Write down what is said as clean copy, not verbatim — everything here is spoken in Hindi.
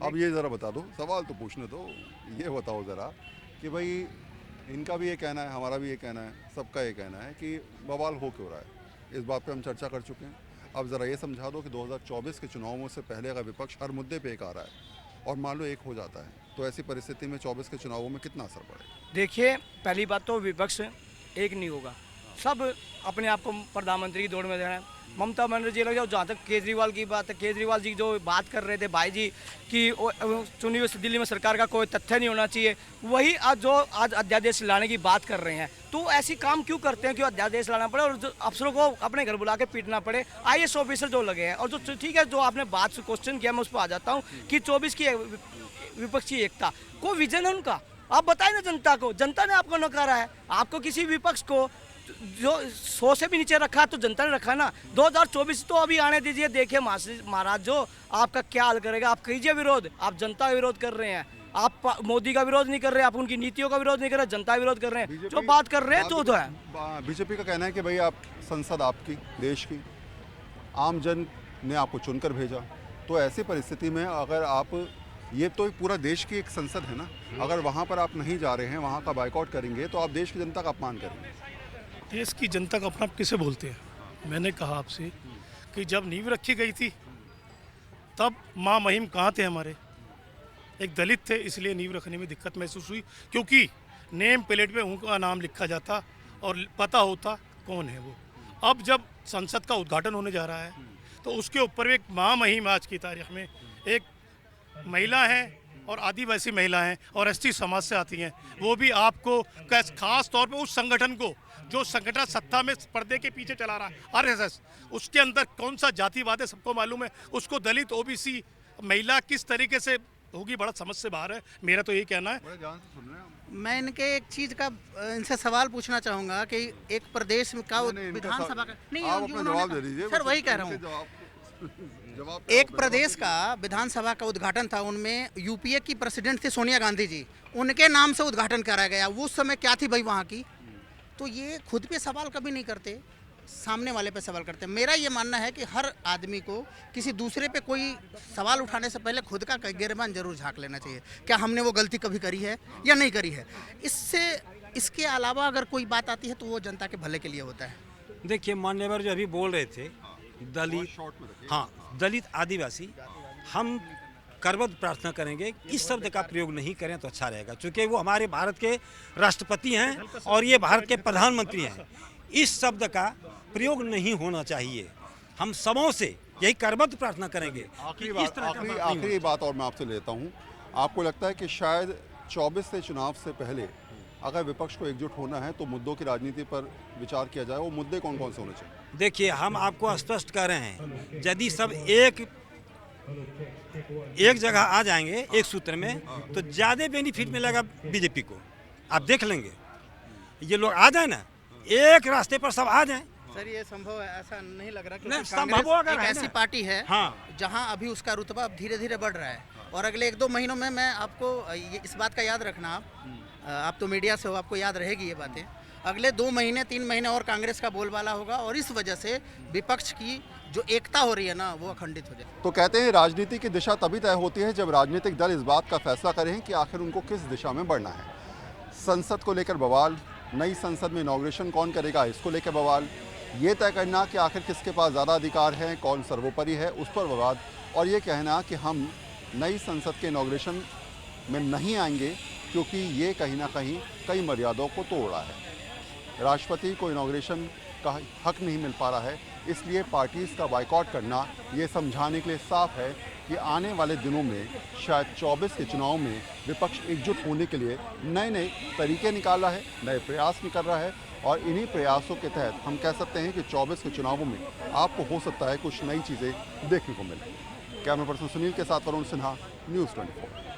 अब ये ज़रा बता दो, सवाल तो पूछने दो, ये बताओ ज़रा कि भाई इनका भी ये कहना है, हमारा भी ये कहना है, सबका ये कहना है कि बवाल हो क्यों रहा है। इस बात पे हम चर्चा कर चुके हैं। अब ज़रा ये समझा दो कि 2024 के चुनावों से पहले अगर विपक्ष हर मुद्दे पे एक आ रहा है और मान लो एक हो जाता है, तो ऐसी परिस्थिति में 24 के चुनावों में कितना असर पड़ेगा? देखिए, पहली बात तो विपक्ष एक नहीं होगा, सब अपने आप को प्रधानमंत्री की दौड़ में रहना है। ममता बनर्जी लग जाओ, जहाँ तक केजरीवाल की बात है, केजरीवाल जी जो बात कर रहे थे भाई जी कि चुनी हुई दिल्ली में सरकार का कोई तथ्य नहीं होना चाहिए, वही आज अध्यादेश लाने की बात कर रहे हैं। तो ऐसी काम क्यों करते हैं कि अध्यादेश लाना पड़े और जो अफसरों को अपने घर बुला के पीटना पड़े। IAS ऑफिसर जो लगे हैं, और जो ठीक है, जो आपने बात से क्वेश्चन किया, मैं उस पर आ जाता हूँ कि 24 की विपक्षी एकता को विजन है उनका, आप बताएं ना जनता को। जनता ने आपको नकारा है, आपको किसी विपक्ष को जो 100 से भी नीचे रखा तो जनता ने रखा ना। 2024 तो अभी आने दीजिए, देखिए महाराज जो आपका क्या हाल करेगा। आप कीजिए विरोध, आप जनता का विरोध कर रहे हैं, आप मोदी का विरोध नहीं कर रहे, आप उनकी नीतियों का विरोध नहीं कर रहे, जनता का विरोध कर रहे हैं। जो बात कर रहे हैं तो है। बीजेपी का कहना है कि भाई आप संसद आपकी, देश की, आम जन ने आपको चुनकर भेजा, तो ऐसी परिस्थिति में अगर आप, ये तो पूरा देश की एक संसद है ना, अगर वहाँ पर आप नहीं जा रहे हैं, वहाँ का बाइकआउट करेंगे, तो आप देश की जनता का अपमान करेंगे। देश की जनता का अपना किसे बोलते हैं? मैंने कहा आपसे कि जब नींव रखी गई थी तब माँ महिम कहाँ थे हमारे? एक दलित थे, इसलिए नींव रखने में दिक्कत महसूस हुई, क्योंकि नेम प्लेट पे उनका नाम लिखा जाता और पता होता कौन है वो। अब जब संसद का उद्घाटन होने जा रहा है तो उसके ऊपर एक माँ महिम आज की तारीख में एक महिला है और आदिवासी महिला हैं और ST समाज से आती हैं, वो भी आपको खास तौर पे उस संगठन को जो संगठन सत्ता में पर्दे के पीछे चला रहा है, RSS, उसके अंदर कौन सा जातिवाद है सबको मालूम है। उसको दलित, OBC, महिला किस तरीके से होगी, बड़ा समझ से बाहर है। मेरा तो यही कहना है। मैं इनके एक चीज का इनसे सवाल पूछना चाहूंगा कि एक प्रदेश का विधानसभा का नहीं, आप अपना जवाब दे दीजिए सर, वही कह रहा हूँ। एक प्रदेश का विधानसभा का उद्घाटन था, उनमें UPA की प्रेसिडेंट थी सोनिया गांधी जी, उनके नाम से उद्घाटन कराया गया। वो उस समय क्या थी भाई वहाँ की? तो ये खुद पे सवाल कभी नहीं करते, सामने वाले पे सवाल करते हैं। मेरा ये मानना है कि हर आदमी को किसी दूसरे पे कोई सवाल उठाने से पहले खुद का गिरबान जरूर झांक लेना चाहिए, क्या हमने वो गलती कभी करी है या नहीं करी है। इसके अलावा अगर कोई बात आती है तो वो जनता के भले के लिए होता है। देखिए, मान्यवर जो अभी बोल रहे थे, दलित, हाँ, दलित, आदिवासी, हम करबद्ध प्रार्थना करेंगे इस शब्द का प्रयोग नहीं करें तो अच्छा रहेगा, क्योंकि वो हमारे भारत के राष्ट्रपति हैं और ये भारत के प्रधानमंत्री हैं। इस शब्द का प्रयोग नहीं होना चाहिए। हम सबों से यही करबद्ध प्रार्थना करेंगे। आखिरी बात और मैं आपसे लेता हूँ, आपको लगता है कि शायद 24 से चुनाव से पहले अगर विपक्ष को एकजुट होना है तो मुद्दों की राजनीति पर विचार किया जाए, वो मुद्दे कौन कौन से होने चाहिए? देखिए, हम आपको स्पष्ट कर रहे हैं, यदि सब एक जगह आ जाएंगे एक सूत्र में तो ज़्यादा बेनिफिट मिलेगा बीजेपी को। आप देख लेंगे, ये लोग आ जाए ना, एक रास्ते पर सब आ जाएं। सर, ये संभव है? ऐसा नहीं लग रहा, नहीं, क्योंकि संभव अगर कांग्रेस एक है ऐसी ना। पार्टी है हाँ, जहां अभी उसका रुतबा अब धीरे धीरे बढ़ रहा है, और अगले 1-2 महीनों में मैं आपको इस बात का याद रखना, आप तो मीडिया से हो, आपको याद रहेगी ये बातें। अगले 2 महीने 3 महीने और कांग्रेस का बोलबाला होगा, और इस वजह से विपक्ष की जो एकता हो रही है ना, वो अखंडित हो जाए। तो कहते हैं राजनीति की दिशा तभी तय होती है जब राजनीतिक दल इस बात का फैसला करें कि आखिर उनको किस दिशा में बढ़ना है। संसद को लेकर बवाल, नई संसद में इनॉग्रेशन कौन करेगा इसको लेकर बवाल, ये तय करना कि आखिर किसके पास ज़्यादा अधिकार हैं, कौन सर्वोपरि है, उस पर विवाद, और ये कहना कि हम नई संसद के इनॉग्रेशन में नहीं आएंगे क्योंकि ये कहीं ना कहीं कई मर्यादाओं को तोड़ रहा है। राष्ट्रपति को इनॉग्रेशन का हक नहीं मिल पा रहा है, इसलिए पार्टीज़ का बाइकआउट करना ये समझाने के लिए साफ है कि आने वाले दिनों में शायद 24 के चुनाव में विपक्ष एकजुट होने के लिए नए नए तरीके निकाल रहा है, नए प्रयास कर रहा है, और इन्हीं प्रयासों के तहत हम कह सकते हैं कि 24 के चुनावों में आपको हो सकता है कुछ नई चीज़ें देखने को मिले। कैमरा पर्सन सुनील के साथ वरुण सिन्हा, न्यूज़ 24।